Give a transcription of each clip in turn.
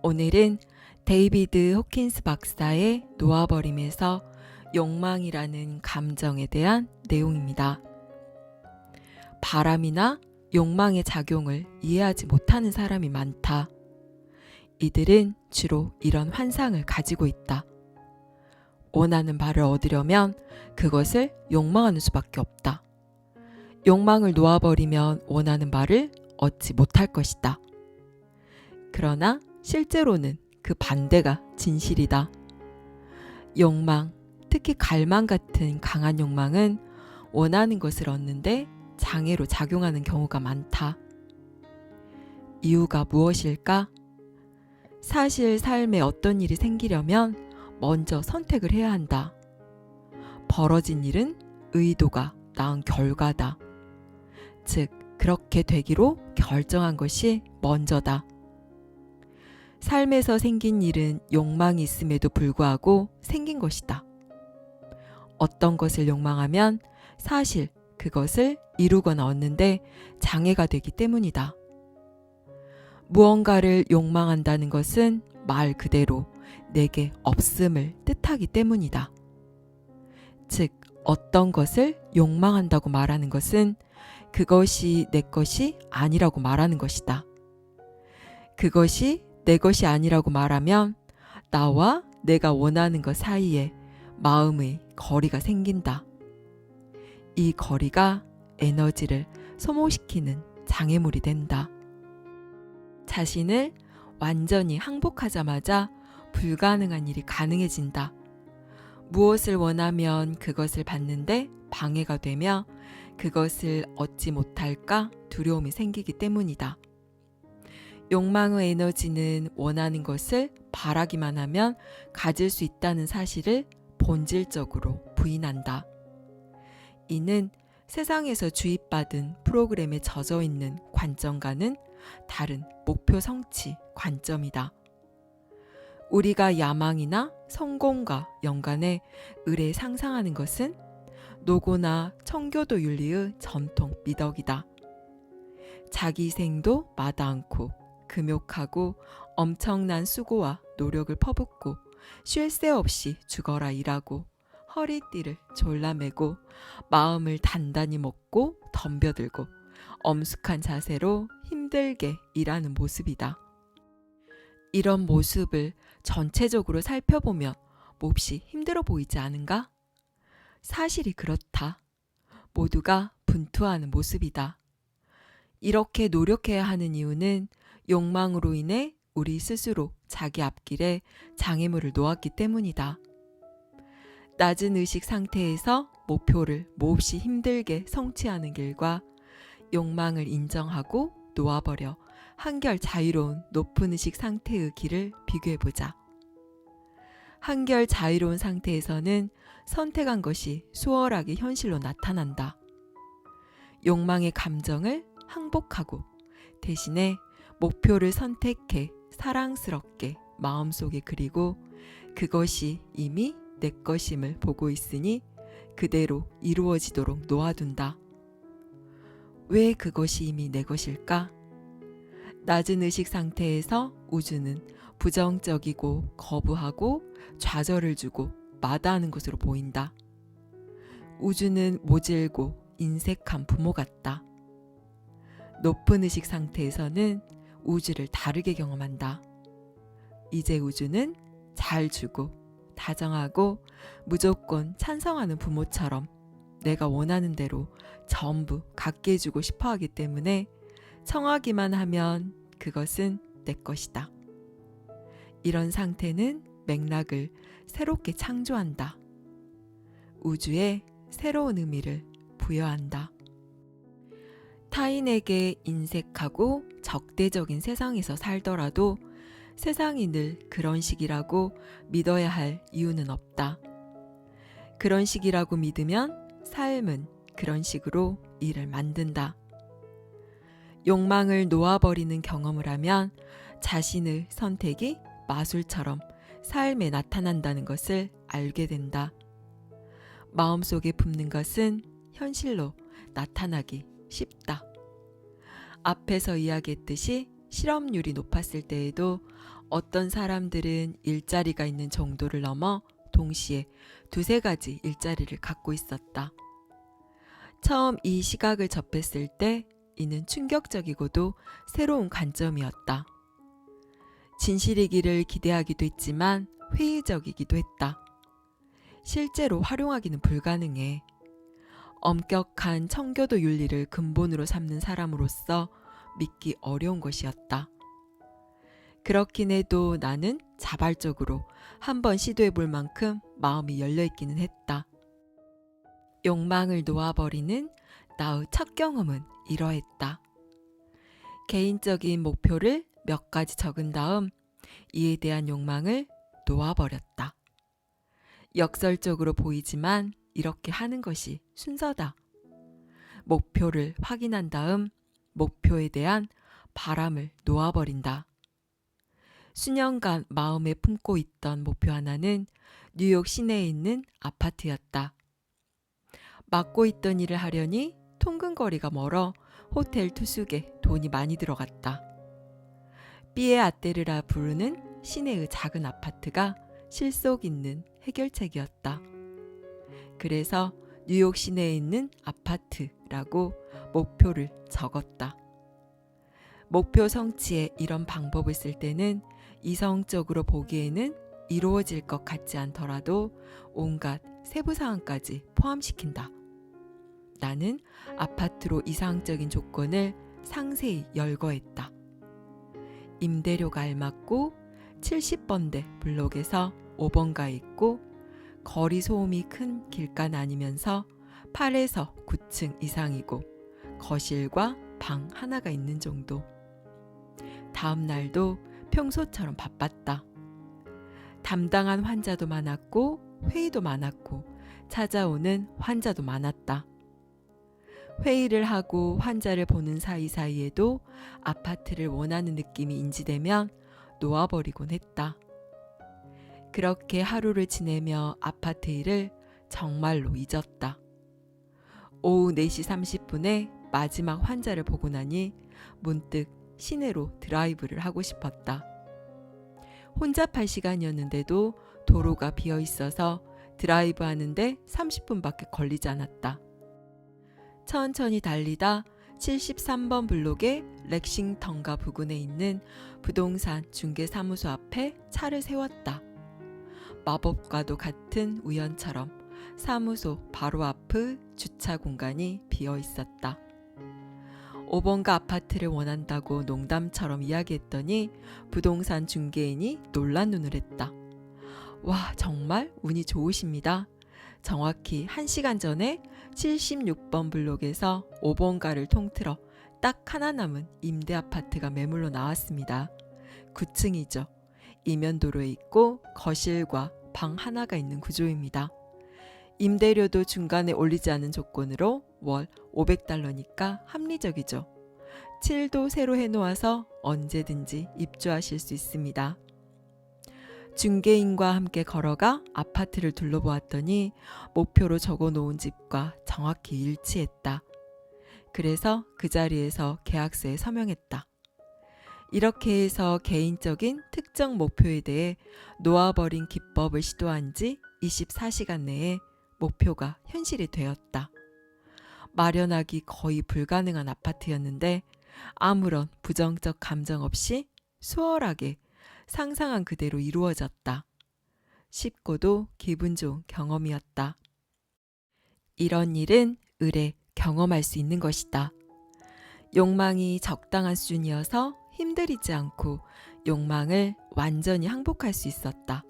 오늘은 데이비드 호킨스 박사의 놓아버림에서 욕망이라는 감정에 대한 내용입니다. 바람이나 욕망의 작용을 이해하지 못하는 사람이 많다. 이들은 주로 이런 환상을 가지고 있다. 원하는 바를 얻으려면 그것을 욕망하는 수밖에 없다. 욕망을 놓아버리면 원하는 바를 얻지 못할 것이다. 그러나 실제로는 그 반대가 진실이다. 욕망, 특히 갈망 같은 강한 욕망은 원하는 것을 얻는데 장애로 작용하는 경우가 많다. 이유가 무엇일까? 사실 삶에 어떤 일이 생기려면 먼저 선택을 해야 한다. 벌어진 일은 의도가 낳은 결과다. 즉, 그렇게 되기로 결정한 것이 먼저다. 삶에서 생긴 일은 욕망이 있음에도 불구하고 생긴 것이다. 어떤 것을 욕망하면 사실 그것을 이루거나 얻는데 장애가 되기 때문이다. 무언가를 욕망한다는 것은 말 그대로 내게 없음을 뜻하기 때문이다. 즉, 어떤 것을 욕망한다고 말하는 것은 그것이 내 것이 아니라고 말하는 것이다. 그것이 내 것이 아니라고 말하면 나와 내가 원하는 것 사이에 마음의 거리가 생긴다. 이 거리가 에너지를 소모시키는 장애물이 된다. 자신을 완전히 항복하자마자 불가능한 일이 가능해진다. 무엇을 원하면 그것을 받는데 방해가 되며 그것을 얻지 못할까 두려움이 생기기 때문이다. 욕망의 에너지는 원하는 것을 바라기만 하면 가질 수 있다는 사실을 본질적으로 부인한다. 이는 세상에서 주입받은 프로그램에 젖어 있는 관점과는 다른 목표 성취 관점이다. 우리가 야망이나 성공과 연관해 의례 상상하는 것은 노고나 청교도 윤리의 전통 미덕이다. 자기 희생도 마다 않고 금욕하고 엄청난 수고와 노력을 퍼붓고 쉴 새 없이 죽어라 일하고 허리띠를 졸라매고 마음을 단단히 먹고 덤벼들고 엄숙한 자세로 힘들게 일하는 모습이다. 이런 모습을 전체적으로 살펴보면 몹시 힘들어 보이지 않은가? 사실이 그렇다. 모두가 분투하는 모습이다. 이렇게 노력해야 하는 이유는 욕망으로 인해 우리 스스로 자기 앞길에 장애물을 놓았기 때문이다. 낮은 의식 상태에서 목표를 몹시 힘들게 성취하는 길과 욕망을 인정하고 놓아버려 한결 자유로운 높은 의식 상태의 길을 비교해보자. 한결 자유로운 상태에서는 선택한 것이 수월하게 현실로 나타난다. 욕망의 감정을 항복하고 대신에 목표를 선택해 사랑스럽게 마음속에 그리고 그것이 이미 내 것임을 보고 있으니 그대로 이루어지도록 놓아둔다. 왜 그것이 이미 내 것일까? 낮은 의식 상태에서 우주는 부정적이고 거부하고 좌절을 주고 마다하는 것으로 보인다. 우주는 모질고 인색한 부모 같다. 높은 의식 상태에서는 우주를 다르게 경험한다. 이제 우주는 잘 주고 다정하고 무조건 찬성하는 부모처럼 내가 원하는 대로 전부 갖게 해주고 싶어 하기 때문에 청하기만 하면 그것은 내 것이다. 이런 상태는 맥락을 새롭게 창조한다. 우주에 새로운 의미를 부여한다. 타인에게 인색하고 적대적인 세상에서 살더라도 세상이 늘 그런 식이라고 믿어야 할 이유는 없다. 그런 식이라고 믿으면 삶은 그런 식으로 일을 만든다. 욕망을 놓아버리는 경험을 하면 자신의 선택이 마술처럼 삶에 나타난다는 것을 알게 된다. 마음속에 품는 것은 현실로 나타나기 쉽다. 앞에서 이야기했듯이 실업률이 높았을 때에도 어떤 사람들은 일자리가 있는 정도를 넘어 동시에 두세 가지 일자리를 갖고 있었다. 처음 이 시각을 접했을 때 이는 충격적이고도 새로운 관점이었다. 진실이기를 기대하기도 했지만 회의적이기도 했다. 실제로 활용하기는 불가능해. 엄격한 청교도 윤리를 근본으로 삼는 사람으로서 믿기 어려운 것이었다. 그렇긴 해도 나는 자발적으로 한번 시도해 볼 만큼 마음이 열려 있기는 했다. 욕망을 놓아버리는 나의 첫 경험은 이러했다. 개인적인 목표를 몇 가지 적은 다음 이에 대한 욕망을 놓아버렸다. 역설적으로 보이지만 이렇게 하는 것이 순서다. 목표를 확인한 다음 목표에 대한 바람을 놓아버린다. 수년간 마음에 품고 있던 목표 하나는 뉴욕 시내에 있는 아파트였다. 맡고 있던 일을 하려니 통근거리가 멀어 호텔 투숙에 돈이 많이 들어갔다. 삐에 아떼르라 부르는 시내의 작은 아파트가 실속 있는 해결책이었다. 그래서 뉴욕 시내에 있는 아파트라고 목표를 적었다. 목표 성취에 이런 방법을 쓸 때는 이성적으로 보기에는 이루어질 것 같지 않더라도 온갖 세부 사항까지 포함시킨다. 나는 아파트로 이상적인 조건을 상세히 열거했다. 임대료가 알맞고 70번대 블록에서 5번가에 있고 거리 소음이 큰 길가는 아니면서 8에서 9층 이상이고 거실과 방 하나가 있는 정도. 다음 날도 평소처럼 바빴다. 담당한 환자도 많았고 회의도 많았고 찾아오는 환자도 많았다. 회의를 하고 환자를 보는 사이사이에도 아파트를 원하는 느낌이 인지되면 놓아버리곤 했다. 그렇게 하루를 지내며 아파트 일을 정말로 잊었다. 오후 4시 30분에 마지막 환자를 보고 나니 문득 시내로 드라이브를 하고 싶었다. 혼잡할 시간이었는데도 도로가 비어 있어서 드라이브 하는데 30분밖에 걸리지 않았다. 천천히 달리다 73번 블록의 렉싱턴가 부근에 있는 부동산 중개사무소 앞에 차를 세웠다. 마법과도 같은 우연처럼 사무소 바로 앞의 주차 공간이 비어 있었다. 5번가 아파트를 원한다고 농담처럼 이야기했더니 부동산 중개인이 놀란 눈을 했다. 와, 정말 운이 좋으십니다. 정확히 1시간 전에 76번 블록에서 5번가를 통틀어 딱 하나 남은 임대 아파트가 매물로 나왔습니다. 9층이죠. 이면도로에 있고 거실과 방 하나가 있는 구조입니다. 임대료도 중간에 올리지 않은 조건으로 월 $500니까 합리적이죠. 7도 새로 해놓아서 언제든지 입주하실 수 있습니다. 중개인과 함께 걸어가 아파트를 둘러보았더니 목표로 적어놓은 집과 정확히 일치했다. 그래서 그 자리에서 계약서에 서명했다. 이렇게 해서 개인적인 특정 목표에 대해 놓아버린 기법을 시도한 지 24시간 내에 목표가 현실이 되었다. 마련하기 거의 불가능한 아파트였는데 아무런 부정적 감정 없이 수월하게 상상한 그대로 이루어졌다. 쉽고도 기분 좋은 경험이었다. 이런 일은 의례 경험할 수 있는 것이다. 욕망이 적당한 수준이어서 힘들이지 않고 욕망을 완전히 항복할 수 있었다.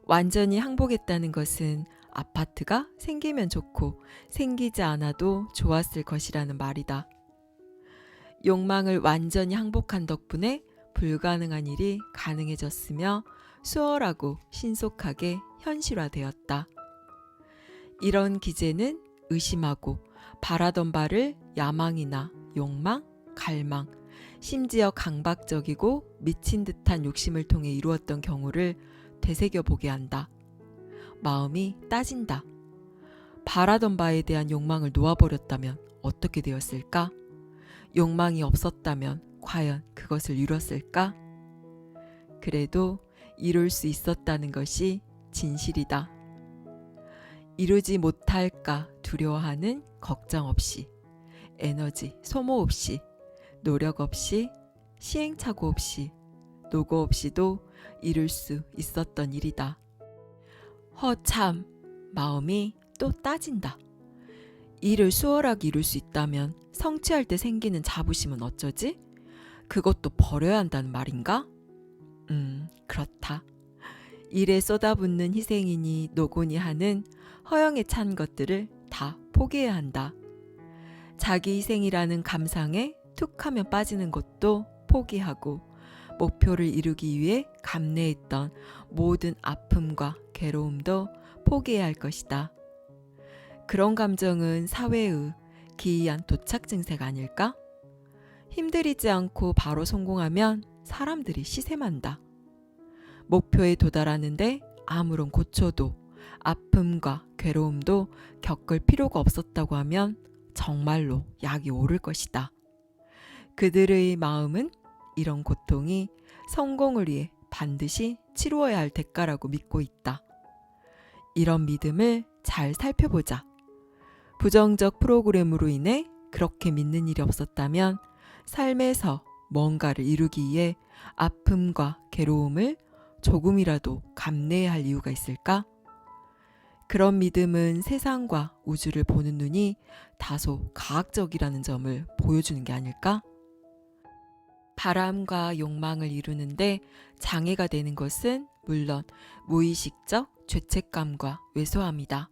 완전히 항복했다는 것은 아파트가 생기면 좋고 생기지 않아도 좋았을 것이라는 말이다. 욕망을 완전히 항복한 덕분에 불가능한 일이 가능해졌으며 수월하고 신속하게 현실화되었다. 이런 기제는 의심하고 바라던 바를 야망이나 욕망, 갈망, 심지어 강박적이고 미친 듯한 욕심을 통해 이루었던 경우를 되새겨보게 한다. 마음이 따진다. 바라던 바에 대한 욕망을 놓아버렸다면 어떻게 되었을까? 욕망이 없었다면 과연 그것을 이뤘을까? 그래도 이룰 수 있었다는 것이 진실이다. 이루지 못할까 두려워하는 걱정 없이, 에너지 소모 없이, 노력 없이, 시행착오 없이, 노고 없이도 이룰 수 있었던 일이다. 허참, 마음이 또 따진다. 일을 수월하게 이룰 수 있다면 성취할 때 생기는 자부심은 어쩌지? 그것도 버려야 한다는 말인가? 그렇다. 일에 쏟아붓는 희생이니 노고니 하는 허영에 찬 것들을 다 포기해야 한다. 자기 희생이라는 감상에 툭 하면 빠지는 것도 포기하고 목표를 이루기 위해 감내했던 모든 아픔과 괴로움도 포기해야 할 것이다. 그런 감정은 사회의 기이한 도착 증세가 아닐까? 힘들이지 않고 바로 성공하면 사람들이 시샘한다. 목표에 도달하는데 아무런 고초도 아픔과 괴로움도 겪을 필요가 없었다고 하면 정말로 약이 오를 것이다. 그들의 마음은 이런 고통이 성공을 위해 반드시 치루어야 할 대가라고 믿고 있다. 이런 믿음을 잘 살펴보자. 부정적 프로그램으로 인해 그렇게 믿는 일이 없었다면 삶에서 뭔가를 이루기 위해 아픔과 괴로움을 조금이라도 감내해야 할 이유가 있을까? 그런 믿음은 세상과 우주를 보는 눈이 다소 과학적이라는 점을 보여주는 게 아닐까? 바람과 욕망을 이루는데 장애가 되는 것은 물론 무의식적 죄책감과 왜소함이다.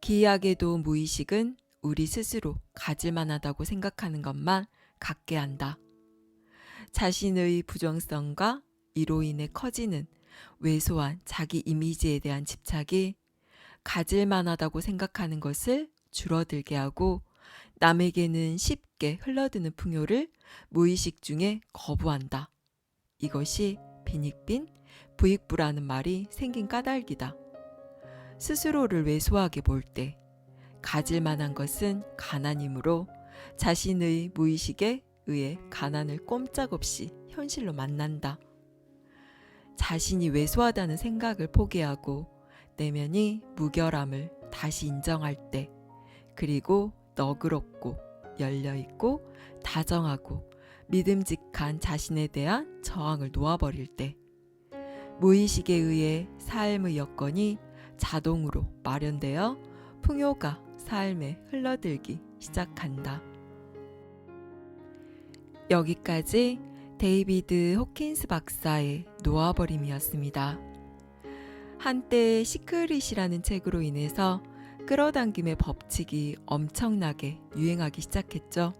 기이하게도 무의식은 우리 스스로 가질 만하다고 생각하는 것만 갖게 한다. 자신의 부정성과 이로 인해 커지는 왜소한 자기 이미지에 대한 집착이 가질 만하다고 생각하는 것을 줄어들게 하고 남에게는 쉽게 흘러드는 풍요를 무의식 중에 거부한다. 이것이 빈익빈 부익부라는 말이 생긴 까닭이다. 스스로를 왜소하게 볼 때 가질 만한 것은 가난이므로 자신의 무의식에 의해 가난을 꼼짝없이 현실로 만난다. 자신이 왜소하다는 생각을 포기하고 내면이 무결함을 다시 인정할 때, 그리고 너그럽고 열려있고 다정하고 믿음직한 자신에 대한 저항을 놓아버릴 때, 무의식에 의해 삶의 여건이 자동으로 마련되어 풍요가 삶에 흘러들기 시작한다. 여기까지 데이비드 호킨스 박사의 놓아버림이었습니다. 한때 시크릿이라는 책으로 인해서 끌어당김의 법칙이 엄청나게 유행하기 시작했죠.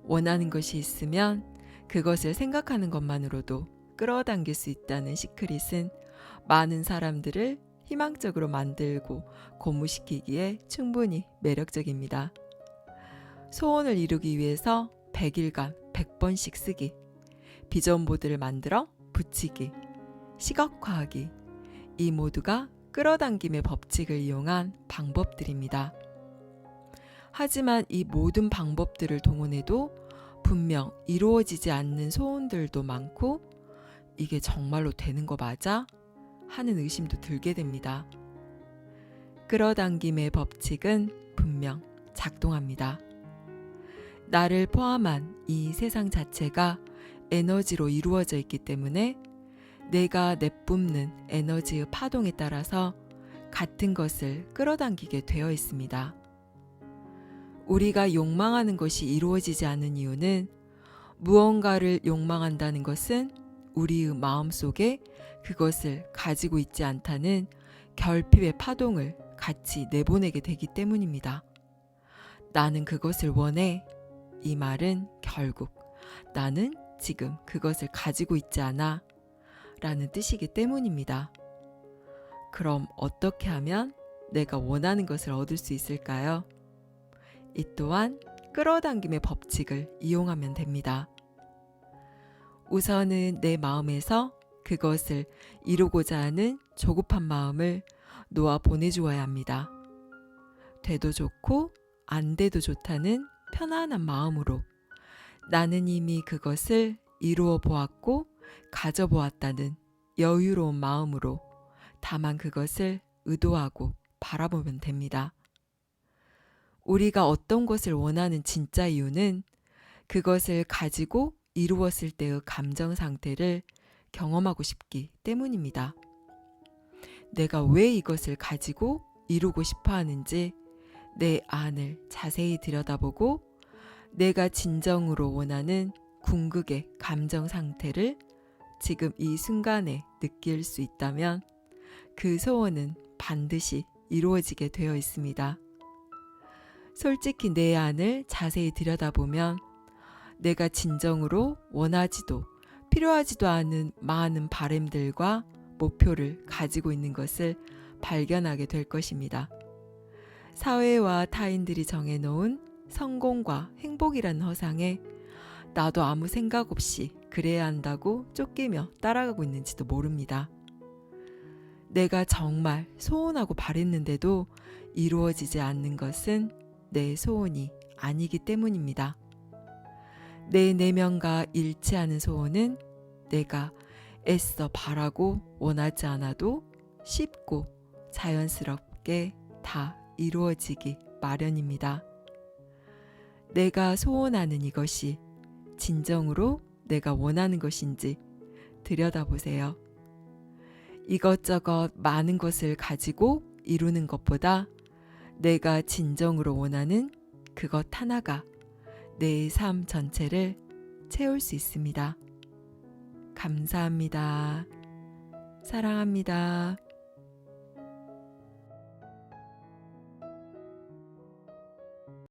원하는 것이 있으면 그것을 생각하는 것만으로도 끌어당길 수 있다는 시크릿은 많은 사람들을 희망적으로 만들고 고무시키기에 충분히 매력적입니다. 소원을 이루기 위해서 100일간 100번씩 쓰기, 비전보드를 만들어 붙이기, 시각화하기, 이 모두가 끌어당김의 법칙을 이용한 방법들입니다. 하지만 이 모든 방법들을 동원해도 분명 이루어지지 않는 소원들도 많고 이게 정말로 되는 거 맞아? 하는 의심도 들게 됩니다. 끌어당김의 법칙은 분명 작동합니다. 나를 포함한 이 세상 자체가 에너지로 이루어져 있기 때문에 내가 내뿜는 에너지의 파동에 따라서 같은 것을 끌어당기게 되어 있습니다. 우리가 욕망하는 것이 이루어지지 않는 이유는 무언가를 욕망한다는 것은 우리의 마음속에 그것을 가지고 있지 않다는 결핍의 파동을 같이 내보내게 되기 때문입니다. 나는 그것을 원해. 이 말은 결국 나는 지금 그것을 가지고 있지 않아 라는 뜻이기 때문입니다. 그럼 어떻게 하면 내가 원하는 것을 얻을 수 있을까요? 이 또한 끌어당김의 법칙을 이용하면 됩니다. 우선은 내 마음에서 그것을 이루고자 하는 조급한 마음을 놓아 보내주어야 합니다. 돼도 좋고 안 돼도 좋다는 편안한 마음으로 나는 이미 그것을 이루어 보았고 가져보았다는 여유로운 마음으로 다만 그것을 의도하고 바라보면 됩니다. 우리가 어떤 것을 원하는 진짜 이유는 그것을 가지고 이루었을 때의 감정 상태를 경험하고 싶기 때문입니다. 내가 왜 이것을 가지고 이루고 싶어 하는지 내 안을 자세히 들여다보고 내가 진정으로 원하는 궁극의 감정 상태를 지금 이 순간에 느낄 수 있다면 그 소원은 반드시 이루어지게 되어 있습니다. 솔직히 내 안을 자세히 들여다보면 내가 진정으로 원하지도 필요하지도 않은 많은 바램들과 목표를 가지고 있는 것을 발견하게 될 것입니다. 사회와 타인들이 정해놓은 성공과 행복이라는 허상에 나도 아무 생각 없이 그래야 한다고 쫓기며 따라가고 있는지도 모릅니다. 내가 정말 소원하고 바랬는데도 이루어지지 않는 것은 내 소원이 아니기 때문입니다. 내 내면과 일치하는 소원은 내가 애써 바라고 원하지 않아도 쉽고 자연스럽게 다 이루어지기 마련입니다. 내가 소원하는 이것이 진정으로 내가 원하는 것인지 들여다보세요. 이것저것 많은 것을 가지고 이루는 것보다 내가 진정으로 원하는 그것 하나가 내 삶 전체를 채울 수 있습니다. 감사합니다. 사랑합니다.